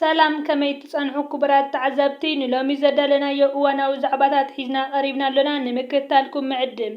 ሰላም ከመይ ትጸንሑ ክቡራት ተዓዘብቲ ንሎሚ ዘዳለናዮ እዋናዊ ዛዕባታት ሒዝና ቀሪብና ኣለና ንምክትታልኩም ምዕድም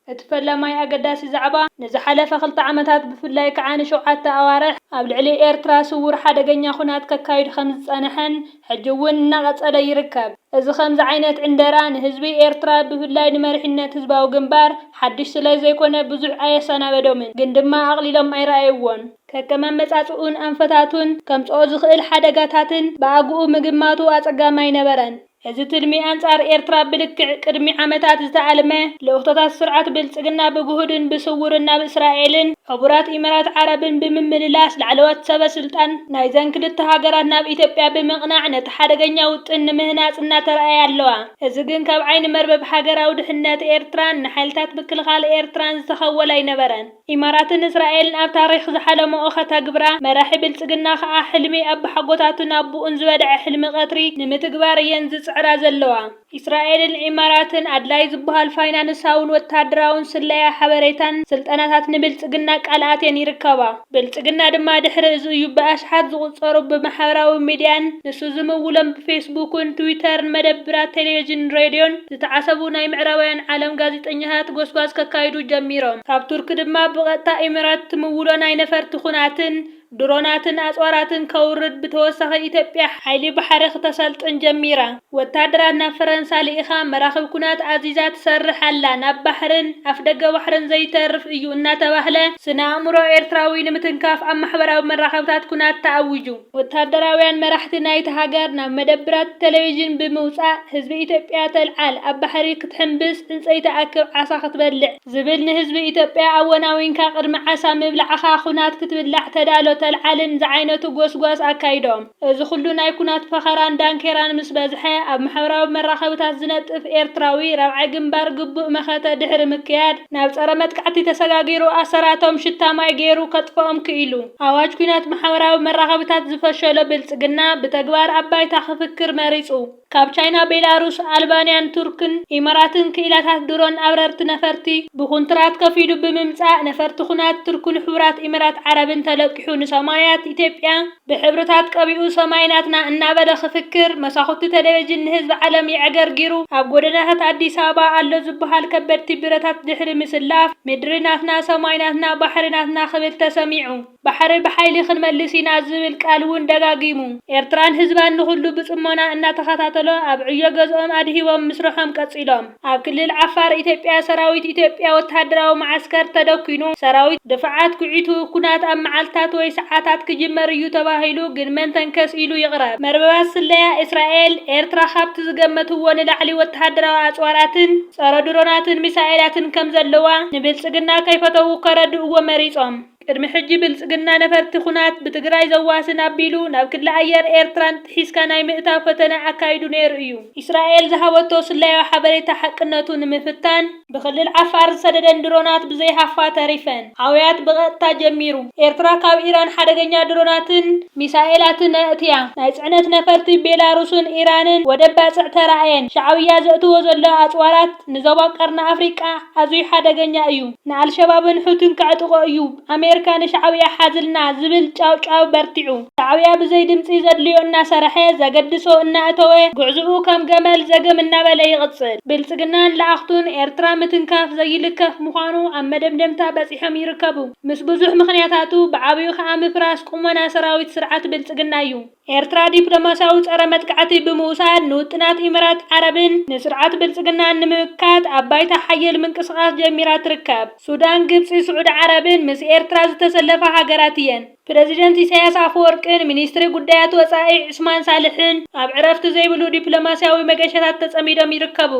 እቲ ፈላማይ ኣገዳሲ ዛዕባ ንዝሓለፈ 2 ዓመታት ብፍላይ ከዓ ን7 ኣዋርሕ ኣብ ልዕሊ ኤርትራ ስውር ሓደገኛ ኩናት ከካይድ ከም ዝጸንሐን ሕጂ እውን እናቐጸለ ይርከብ። እዚ ከምዚ ዓይነት ዕንደራ ንህዝቢ ኤርትራ ብፍላይ ንመሪሕነት ህዝባዊ ግንባር ሓድሽ ስለ ዘይኮነ ብዙሕ ኣየሰናበዶምን ግን ድማ ኣቕሊሎም ኣይረኣይዎን። ከከም ኣመጻጽኡን ኣንፈታቱን ከምጽኦ ዝኽእል ሓደጋታትን ብኣግኡ ምግማቱ ኣጸጋማይ ነበረን። እዚ ትልሚ ኣንጻር ኤርትራ ብልክዕ ቅድሚ ዓመታት ዝተኣልመ ለውጥታት ስርዓት ብልጽግና ብጉህድን ብስውርን ናብ እስራኤልን ሕቡራት ኢሚራት ዓረብን ብምምልላስ ላዕለዎት ሰበስልጣን ናይዘን ክልተ ሃገራት ናብ ኢትዮጵያ ብምቕናዕ ነቲ ሓደገኛ ውጥን ንምህናጽ እናተረኣያ ኣለዋ። እዚ ግን ካብ ዓይኒ መርበብ ሃገራዊ ድሕነት ኤርትራን ንሓይልታት ምክልኻል ኤርትራን ዝተኸወለ ኣይነበረን። ኢሚራትን እስራኤልን ኣብ ታሪኽ ዝሓለመኦ ኸተግብራ መራሒ ብልጽግና ከዓ ሕልሚ ኣብ ሓጎታቱን ኣቡኡን ዝበድዐ ሕልሚ ቀትሪ ንምትግባር እየን ዝጽዕራ ዘለዋ። እስራኤልን ኢሚራትን ኣድላይ ዝበሃል ፋይናንሳውን ወታደራውን ስለያ ሓበሬታን ስልጠናታት ንብልጽግና ቃልኣትየን ይርከባ። ብልጽግና ድማ ድሕሪ እዚ እዩ ብኣሽሓት ዝቑጸሩ ብማሕበራዊ ሚድያን ንሱ ዝምውሎም ብፌስቡክን ትዊተርን መደብራት ቴሌቪዥን ሬድዮን ዝተዓሰቡ ናይ ምዕራባውያን ዓለም ጋዜጠኛታት ጎስጓስ ከካይዱ ጀሚሮም። ካብ ቱርክ ድማ ብቐጥታ ኢሚራት ትምውሎ ናይ ነፈርቲ ኩናትን ድሮናትን ኣጽዋራትን ከውርድ ብተወሳኺ ኢትዮጵያ ሓይሊ ባሕሪ ክተሰልጥን ጀሚራ። ወታደራት ናብ ፈረንሳ ልኢኻ መራኽብ ኩናት ኣዚዛ ትሰርሕ ኣላ ናብ ባሕርን ኣፍ ደገ ባሕርን ዘይተርፍ እዩ እናተባህለ ስነ ኣእምሮ ኤርትራዊ ንምትንካፍ ኣብ ማሕበራዊ መራኸብታት ኩናት ተኣውጁ። ወታደራውያን መራሕቲ ናይቲ ሃገር ናብ መደብራት ቴሌቪዥን ብምውጻእ ህዝቢ ኢትዮጵያ ተልዓል ኣብ ባሕሪ ክትሕንብስ ዕንፀይቲ ተኣክብ ዓሳ ክትበልዕ ዝብል ንህዝቢ ኢትዮጵያ ኣወናዊንካ ቅድሚ ዓሳ ምብላዕኻ ኩናት ክትብላዕ ተዳሎ ተልዓልን ዝዓይነቱ ጎስጓስ ኣካይዶም። እዚ ኩሉ ናይ ኩናት ፈኸራን ዳንኬራን ምስ በዝሐ ኣብ ማሕበራዊ መራኸብታት ዝነጥፍ ኤርትራዊ ራብዓይ ግንባር ግቡእ መኸተ ድሕሪ ምክያድ ናብ ጸረ መጥቃዕቲ ተሰጋጊሩ ኣሰራቶም ሽታማይ ገይሩ ከጥፍኦም ክኢሉ። ኣዋጅ ኩናት ማሕበራዊ መራኸብታት ዝፈሸሎ ብልጽግና ብተግባር ኣባይታ ክፍክር መሪጹ። ካብ ቻይና፣ ቤላሩስ፣ ኣልባንያን፣ ቱርክን ኢሚራትን ክኢላታት ድሮን ኣብረርቲ ነፈርቲ ብኹንትራት ከፊሉ ብምምጻእ ነፈርቲ ኩናት ቱርክን ሕቡራት ኢሚራት ዓረብን ተለቂሑ ንሰማያት ኢትዮጵያ ብሕብርታት ቀቢኡ ሰማይናትና እናበለ ክፍክር መሳኹቲ ቴሌቪዥን ንህዝቢ ዓለም ይዕገርጊሩ። ኣብ ጎደናታት አዲስ አበባ ኣሎ ዝበሃል ከበድቲ ብረታት ድሕሪ ምስላፍ ምድርናትና ሰማይናትና ባሕርናትና ክብል ተሰሚዑ። ባሕሪ ብሓይሊ ክንመልስ ኢና ዝብል ቃል እውን ደጋጊሙ። ኤርትራን ህዝባን ንኹሉ ብጽሞና እናተኸታተሎ ኣብ ዕዮ ገዝኦም ኣድሂቦም ምስረሖም ቀጺሎም። ኣብ ክልል ዓፋር ኢትዮጵያ ሰራዊት ኢትዮጵያ ወታደራዊ ማዓስከር ተደኪኑ ሰራዊት ድፍዓት ኩዒቱ ኩናት ኣብ መዓልታት ወይ ሰዓታት ክጅመር እዩ ተባሂሉ ግን መን ተንከስ ኢሉ ይቕረብ። መርበባት ስለያ እስራኤል ኤርትራ ካብቲ ዝገመትዎ ንላዕሊ ወታደራዊ ኣጽዋራትን ጸረ ድሮናትን ሚሳኤላትን ከም ዘለዋ ንብልጽግና ከይፈተው ከረድእዎ መሪጾም። ቅድሚ ሕጂ ብልጽግና ነፈርቲ ኩናት ብትግራይ ዘዋስን ኣቢሉ ናብ ክልል ኣየር ኤርትራን ሒዝካ ናይ ምእታው ፈተና ኣካይዱ ነይሩ እዩ። እስራኤል ዝሃበቶ ስለያዊ ሓበሬታ ሓቅነቱ ንምፍታን ብክልል ዓፋር ዝሰደደን ድሮናት ብዘይሃፋ ተሪፈን ዓውያት ብቐጥታ ጀሚሩ። ኤርትራ ካብ ኢራን ሓደገኛ ድሮናትን ሚሳኤላትን ኣእትያ ናይ ጽዕነት ነፈርቲ ቤላሩስን ኢራንን ወደባጽዕ ተራእየን። ሻዕብያ ዘእትዎ ዘሎ ኣጽዋራት ንዞባ ቀርኒ ኣፍሪቃ ኣዝዩ ሓደገኛ እዩ። ንኣልሸባብን ሑቲን ከዕጥቆ እዩ። ኣሜሪካ ንሻዕብያ ሓዝልና ዝብል ጫውጫው በርቲዑ። ሻዕብያ ብዘይ ድምፂ ዘድልዮ እናሰርሐ ዘገድሶ እናእተወ ጉዕዝኡ ከም ገመል ዘገም እናበለ ይቕጽል። ብልጽግናን ለኣኽቱን ኤርትራ ምትንካፍ ዘይልከፍ ምዃኑ ኣብ መደምደምታ በጺሖም ይርከቡ። ምስ ብዙሕ ምኽንያታቱ ብዓብዩ ከዓ ምፍራስ ቁመና ሰራዊት ስርዓት ብልጽግና እዩ። ኤርትራ ዲፕሎማስያዊ ጸረ መጥቃዕቲ ብምውሳድ ንውጥናት ኢሚራት ዓረብን ንስርዓት ብልጽግና ንምምካት ኣብ ባይታ ሓየል ምንቅስቓስ ጀሚራ ትርከብ። ሱዳን፣ ግብፂ፣ ስዑድ ዓረብን ምስ ኤርትራ ዝተሰለፋ ሃገራት እየን። ፕሬዚደንት ኢሳያስ ኣፈወርቅን ሚኒስትሪ ጉዳያት ወጻኢ ዑስማን ሳልሕን ኣብ ዕረፍቲ ዘይብሉ ዲፕሎማስያዊ መገሻታት ተጸሚዶም ይርከቡ።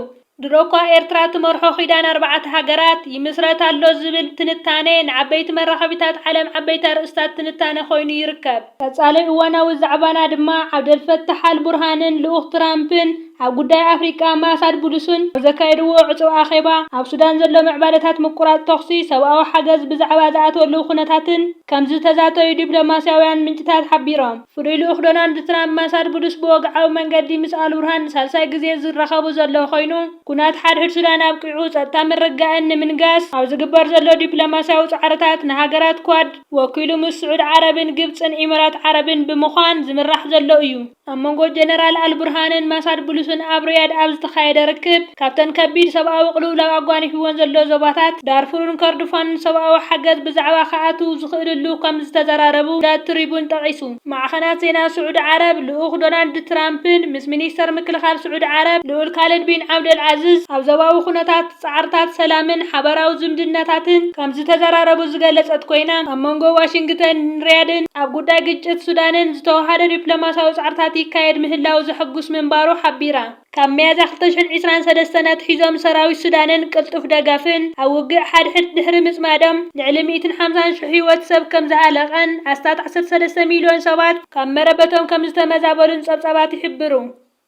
ድሮኳ ኤርትራ ትመርሖ ኺዳን 4 ሃገራት ይምስረት ኣሎ ዝብል ትንታነ ንዓበይቲ መራኸቢታት ዓለም ዓበይቲ ርእስታት ትንታነ ኮይኑ ይርከብ። ቀጻሊ እዋናዊ ዛዕባና ድማ ዓብደልፈታሕ አልቡርሃንን ልኡኽ ትራምፕን ኣብ ጉዳይ ኣፍሪቃ ማሳድ ቡሉስን ዘካይድዎ ዕፁብ ኣኼባ ኣብ ሱዳን ዘሎ ምዕባለታት ምቁራጽ ተኽሲ ሰብኣዊ ሓገዝ ብዛዕባ ዝኣተወሉ ኩነታትን ከም ዝተዛተዩ ዲፕሎማስያውያን ምንጭታት ሓቢሮም። ፍሉይ ልኡኽ ዶናልድ ትራምፕ ማሳድ ቡሉስ ብወግዓዊ መንገዲ ምስ ኣልቡርሃን ሳልሳይ ግዜ ዝራኸቡ ዘለዉ ኮይኑ ኩናት ሓድሕድ ሱዳን ኣብቂዑ ጸጥታ ምርጋእን ንምንጋስ ኣብ ዝግበር ዘሎ ዲፕሎማስያዊ ጻዕርታት ንሃገራት ኳድ ወኪሉ ምስ ስዑድ ዓረብን ግብፅን ኢሚራት ዓረብን ብምዃን ዝምራሕ ዘሎ እዩ። ኣብ መንጎ ጀነራል ኣልቡርሃንን ማሳድ ቡሉስን ኣብ ሪያድ ኣብ ዝተኻየደ ርክብ ካብተን ከቢድ ሰብኣዊ ቅልውላው ኣጓኒፍዎን ዘሎ ዞባታት ዳርፉርን ኮርዶፋንን ሰብኣዊ ሓገዝ ብዛዕባ ከኣቱ ዝኽእልሉ ከም ዝተዘራረቡ ትሪቡን ጠቒሱ። ማዕኸናት ዜና ስዑድ ዓረብ ልኡኽ ዶናልድ ትራምፕን ምስ ሚኒስተር ምክልኻል ስዑድ ዓረብ ልኡል ካሊድ ቢን ዓብደል ዓዚዝ ኣብ ዞባዊ ኩነታት ጻዕርታት ሰላምን ሓበራዊ ዝምድናታትን ከም ዝተዘራረቡ ዝገለጸት ኮይና ኣብ መንጎ ዋሽንግተን ሪያድን ኣብ ጉዳይ ግጭት ሱዳንን ዝተዋሃደ ዲፕሎማስያዊ ጻዕርታት ይካየድ ምህላው ዝሕጉስ ምንባሩ ሓቢራ። ካብ ሚያዝያ 2023 ኣትሒዞም ሰራዊት ሱዳንን ቅልጡፍ ደጋፍን ኣብ ውግእ ሓድሕድ ድሕሪ ምጽማዶም ልዕሊ 150,000 ህይወት ሰብ ከም ዝሃለቐን ኣስታት 13 ሚልዮን ሰባት ካብ መረበቶም ከም ዝተመዛበሉን ጸብጻባት ይሕብሩ።